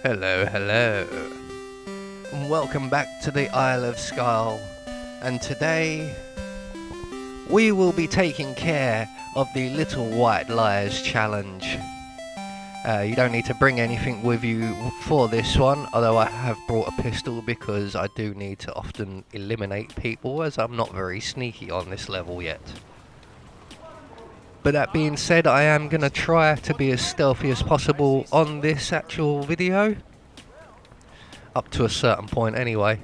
Hello, hello, and welcome back to the Isle of Skye. And today we will be taking care of the Little White Liars challenge. You don't need to bring anything with you for this one, although I have brought a pistol because I do need to often eliminate people, as I'm not very sneaky on this level yet. But that being said, I am going to try to be as stealthy as possible on this actual video. Up to a certain point anyway.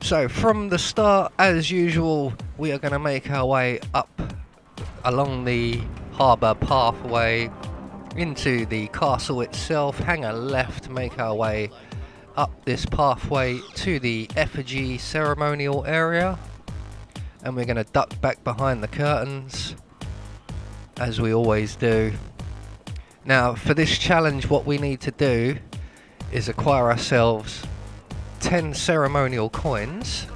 So from the start, as usual, we are going to make our way up along the harbour pathway into the castle itself, hang a left, make our way up this pathway to the effigy ceremonial area, and we're going to duck back behind the curtains as we always do. Now for this challenge, what we need to do is acquire ourselves 10 ceremonial coins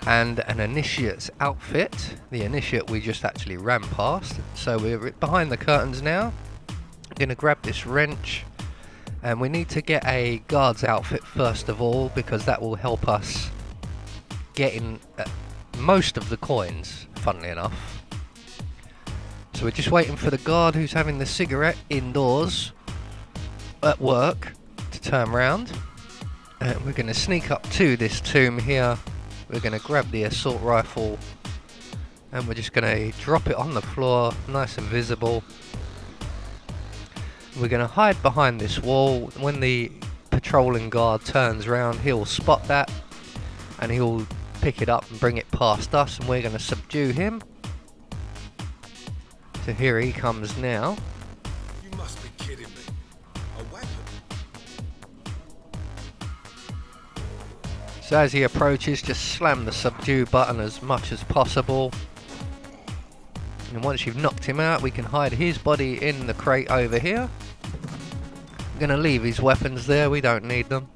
and an initiate's outfit. The initiate we just actually ran past, so we're behind the curtains now. I'm going to grab this wrench, and we need to get a guard's outfit first of all, because that will help us get in most of the coins, funnily enough. So we're just waiting for the guard who's having the cigarette indoors at work to turn round. And we're going to sneak up to this tomb here. We're going to grab the assault rifle and we're just going to drop it on the floor, nice and visible. We're going to hide behind this wall. When the patrolling guard turns round, he'll spot that and he'll pick it up and bring it past us, and we're going to subdue him. So here he comes now. You must be kidding me. A weapon? So as he approaches, just slam the subdue button as much as possible. And once you've knocked him out, we can hide his body in the crate over here. We're going to leave his weapons there, we don't need them.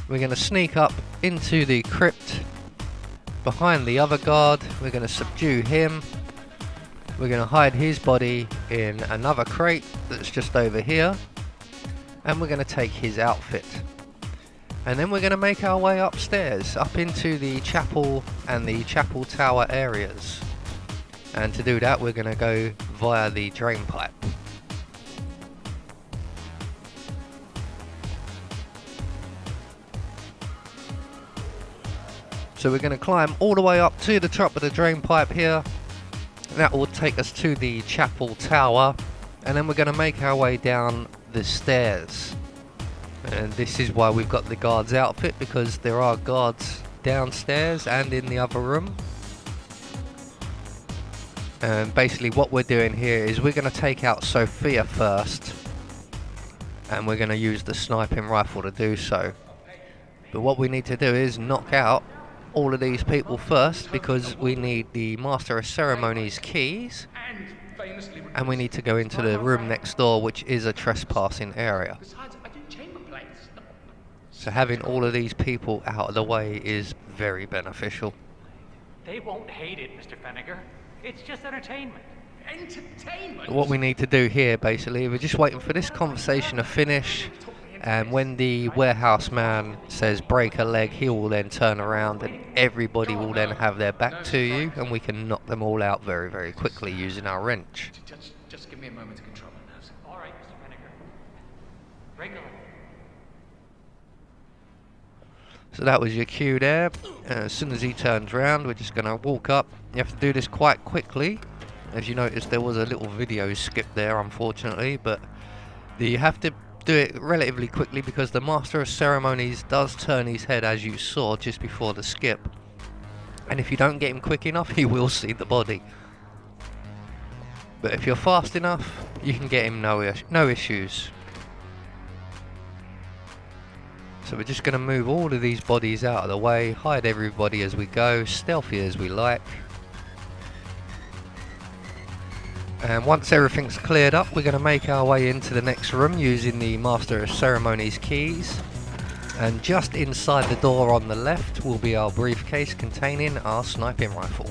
We're going to sneak up into the crypt behind the other guard. We're going to subdue him. We're going to hide his body in another crate that's just over here, and we're going to take his outfit. And then we're going to make our way upstairs, up into the chapel and the chapel tower areas. And to do that, we're going to go via the drain pipe. So we're going to climb all the way up to the top of the drain pipe here. That will take us to the chapel tower, and then we're going to make our way down the stairs. And this is why we've got the guard's outfit, because there are guards downstairs and in the other room. And basically what we're doing here is we're going to take out Sophia first, and we're going to use the sniping rifle to do so. But what we need to do is knock out all of these people first, because we need the Master of Ceremonies keys, and we need to go into the room next door, which is a trespassing area. So having all of these people out of the way is very beneficial. They won't hate it, Mr. Fenniger. It's just entertainment. Entertainment? What we need to do here, basically, we're just waiting for this conversation to finish. And when the warehouse man says break a leg, he will then turn around and everybody will then have their back to you, and we can knock them all out very, very quickly using our wrench. Just give me a moment to control my nerves. All right, Mr. Fenniger. Break a leg. So that was your cue there. As soon as he turns around, we're just going to walk up. You have to do this quite quickly. As you notice, there was a little video skip there, unfortunately, but you have to do it relatively quickly, because the Master of Ceremonies does turn his head, as you saw just before the skip, and if you don't get him quick enough, he will see the body. But if you're fast enough, you can get him no issues. So we're just going to move all of these bodies out of the way, hide everybody as we go, stealthy as we like. And once everything's cleared up, we're going to make our way into the next room using the Master of Ceremonies keys. And just inside the door on the left will be our briefcase containing our sniping rifle.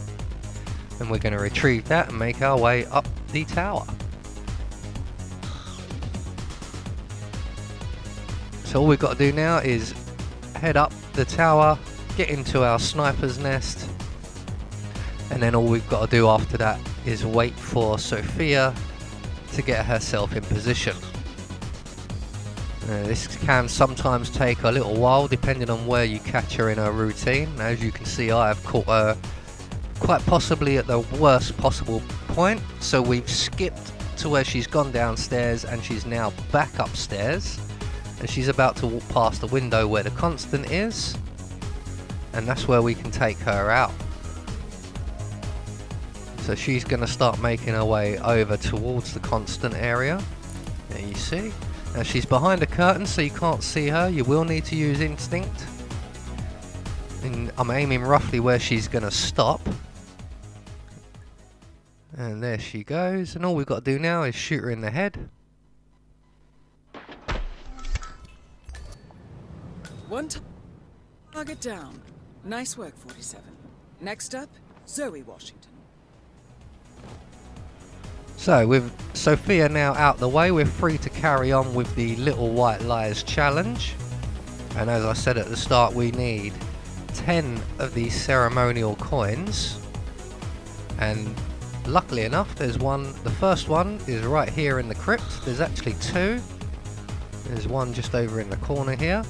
And we're going to retrieve that and make our way up the tower. So all we've got to do now is head up the tower, get into our sniper's nest, and then all we've got to do after that is wait for Sophia to get herself in position. This can sometimes take a little while depending on where you catch her in her routine. As you can see, I have caught her quite possibly at the worst possible point, so we've skipped to where she's gone downstairs and she's now back upstairs, and she's about to walk past the window where the constant is, and that's where we can take her out. So she's going to start making her way over towards the constant area. There you see. Now she's behind a curtain so you can't see her. You will need to use instinct. And I'm aiming roughly where she's going to stop. And there she goes. And all we've got to do now is shoot her in the head. One target down. Nice work, 47. Next up, Zoe Washington. So with Sophia now out the way, we're free to carry on with the Little White Lies challenge. And as I said at the start, we need 10 of these ceremonial coins. And luckily enough, there's one. The first one is right here in the crypt. There's actually two. There's one just over in the corner here.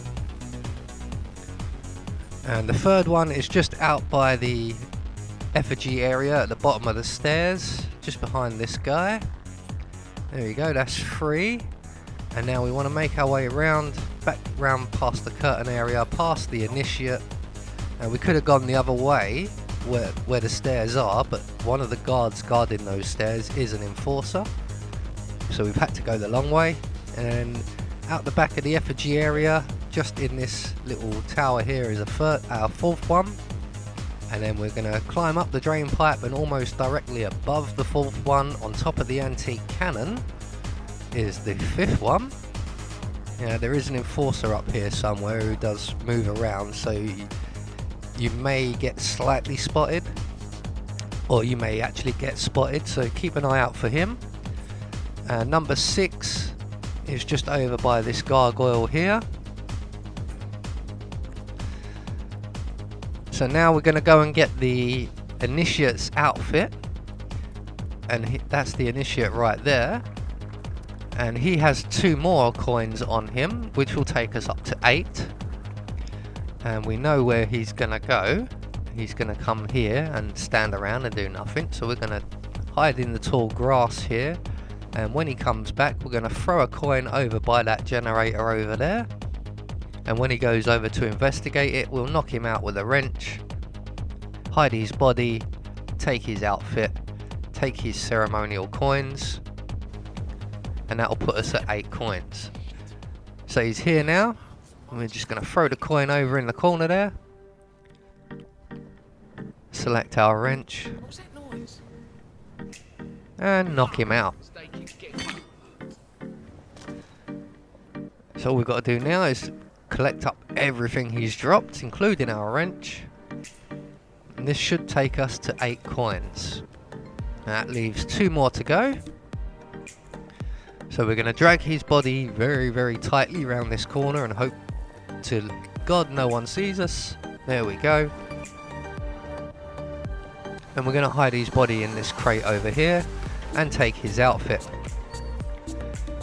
And the third one is just out by the effigy area at the bottom of the stairs, just behind this guy. There we go, that's 3. And now we want to make our way around, back round past the curtain area, past the initiate. And we could have gone the other way where the stairs are, but one of the guards guarding those stairs is an enforcer, so we've had to go the long way. And out the back of the effigy area, just in this little tower here, is our fourth one. And then we're going to climb up the drain pipe, and almost directly above the fourth one, on top of the antique cannon, is the fifth one. Yeah, there is an enforcer up here somewhere who does move around, so you may get slightly spotted, or you may actually get spotted, so keep an eye out for him. Number 6 is just over by this gargoyle here. So now we're going to go and get the initiate's outfit, and that's the initiate right there, and he has 2 more coins on him, which will take us up to 8. And we know where he's going to go. He's going to come here and stand around and do nothing, so we're going to hide in the tall grass here, and when he comes back we're going to throw a coin over by that generator over there. And when he goes over to investigate it, we'll knock him out with a wrench, hide his body, take his outfit, take his ceremonial coins, and that'll put us at 8 coins. So he's here now, and we're just going to throw the coin over in the corner there, select our wrench, and knock him out. So all we've got to do now is collect up everything he's dropped, including our wrench, and this should take us to 8 coins. That leaves 2 more to go. So we're going to drag his body very, very tightly around this corner and hope to God no one sees us. There we go. And we're going to hide his body in this crate over here and take his outfit.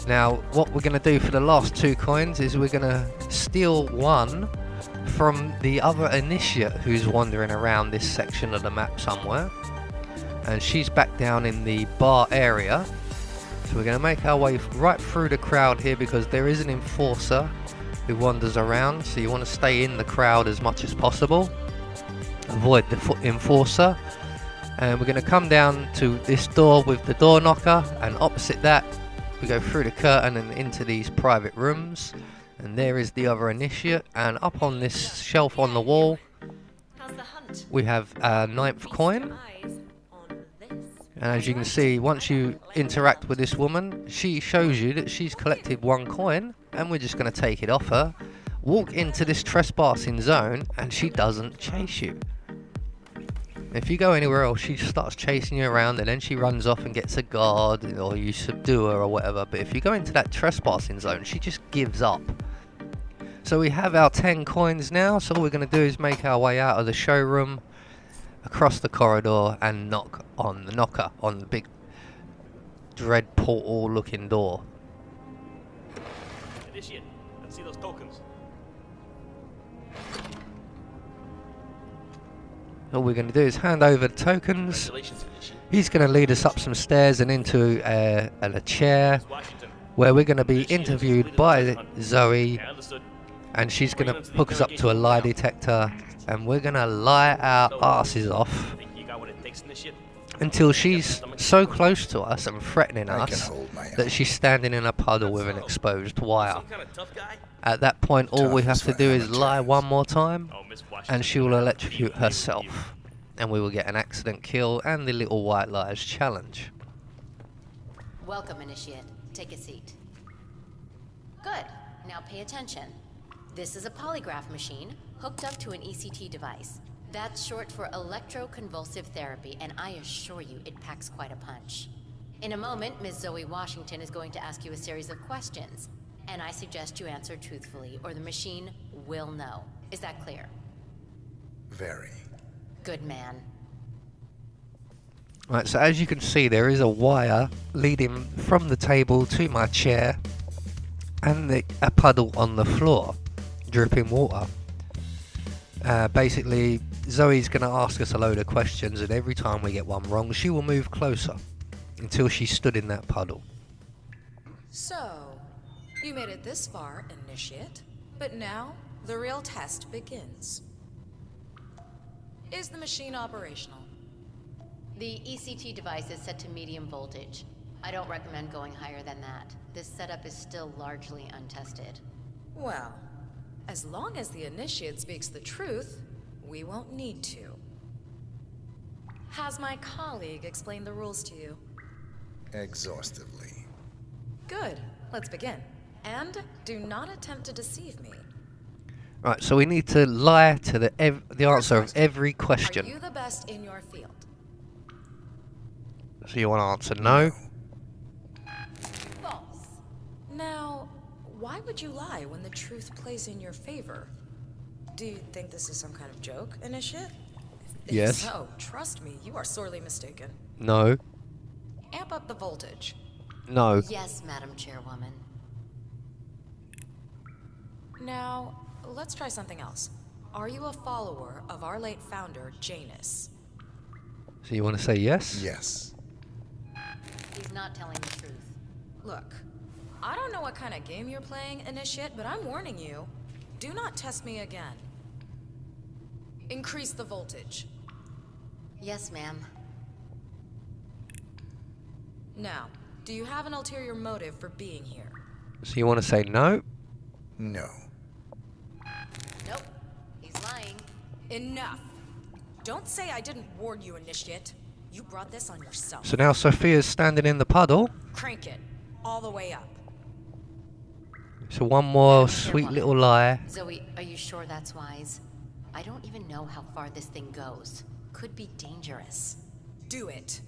Now what we're going to do for the last 2 coins is we're going to steal one from the other initiate who's wandering around this section of the map somewhere, and she's back down in the bar area. So we're going to make our way right through the crowd here, because there is an enforcer who wanders around, so you want to stay in the crowd as much as possible, avoid the enforcer. And we're going to come down to this door with the door knocker, and opposite that we go through the curtain and into these private rooms, and there is the other initiate. And up on this shelf on the wall we have a 9th coin, and as you can see, once you interact with this woman, she shows you that she's collected 1 coin, and we're just going to take it off her, walk into this trespassing zone, and she doesn't chase you. If you go anywhere else, she starts chasing you around, and then she runs off and gets a guard, or you subdue her or whatever. But if you go into that trespassing zone, she just gives up. So we have our 10 coins now, so all we're going to do is make our way out of the showroom, across the corridor, and knock on the knocker, on the big dread portal looking door. Initiate. Let's see those tokens. All we're going to do is hand over the tokens. Congratulations, Initiate. He's going to lead us up some stairs and into a chair Washington. where we're going to be interviewed by Zoe, Yeah, understood. and she's going to hook us up to a lie detector, and we're going to lie our asses off Think you got what it takes, Initiate? until she's so close to us and threatening I can us hold my that own. she's standing in a puddle with an exposed wire. Some kind of tough guy? At that point, all we Tough have is to for do is amateurs. lie one more time, Oh, Miss Washington. and she will electrocute herself, and we will get an accident kill and the Little White Lies challenge. Welcome, Initiate. Take a seat. Good. Now pay attention. This is a polygraph machine hooked up to an ECT device. That's short for electroconvulsive therapy, and I assure you it packs quite a punch. In a moment, Ms. Zoe Washington is going to ask you a series of questions, and I suggest you answer truthfully, or the machine will know. Is that clear? Very. Good man. Right, so as you can see, there is a wire leading from the table to my chair, and a puddle on the floor, dripping water. Basically, Zoe's going to ask us a load of questions, and every time we get one wrong, she will move closer until she stood in that puddle. So, you made it this far, Initiate, but now the real test begins. Is the machine operational? The ECT device is set to medium voltage. I don't recommend going higher than that. This setup is still largely untested. Well, as long as the Initiate speaks the truth, we won't need to. Has my colleague explained the rules to you? Exhaustively. Good. Let's begin. And do not attempt to deceive me. Right, so we need to lie to the answer of every Are question. you the best in your field? So you want to answer no? False. Now, why would you lie when the truth plays in your favor? Do you think this is some kind of joke, Initiate? If Yes. so, trust me, you are sorely mistaken. No. Amp up the voltage. No. Yes, Madam Chairwoman. Now, let's try something else. Are you a follower of our late founder, Janus? So you want to say yes? Yes. He's not telling the truth. Look, I don't know what kind of game you're playing, Initiate, but I'm warning you. Do not test me again. Increase the voltage. Yes, ma'am. Now, do you have an ulterior motive for being here? So you want to say no? No. Nope. He's lying. Enough. Don't say I didn't warn you, Initiate. You brought this on yourself. So now Sophia's standing in the puddle. Crank it. All the way up. So one more Madam sweet Chairwoman. little lie. Zoe, are you sure that's wise? I don't even know how far this thing goes. Could be dangerous. Do it.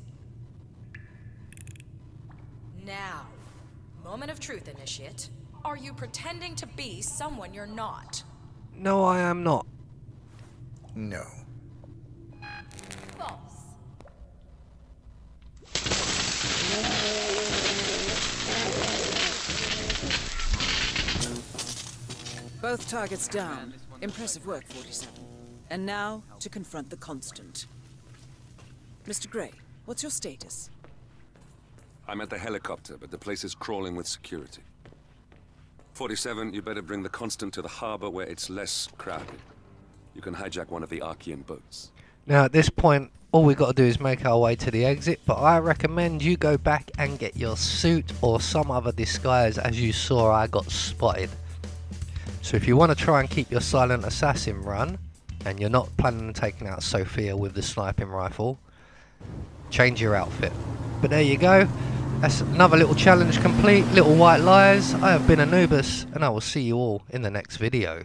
Now. Moment of truth, Initiate. Are you pretending to be someone you're not? No, I am not. No. False. Both targets down. Impressive work, 47. And now, to confront the Constant. Mr. Gray, what's your status? I'm at the helicopter, but the place is crawling with security. 47, you better bring the Constant to the harbor where it's less crowded. You can hijack one of the Archean boats. Now at this point, all we got to do is make our way to the exit, but I recommend you go back and get your suit or some other disguise. As you saw, I got spotted. So if you want to try and keep your silent assassin run, and you're not planning on taking out Sophia with the sniping rifle, change your outfit. But there you go. That's another little challenge complete. Little White Lies. I have been Anubis, and I will see you all in the next video.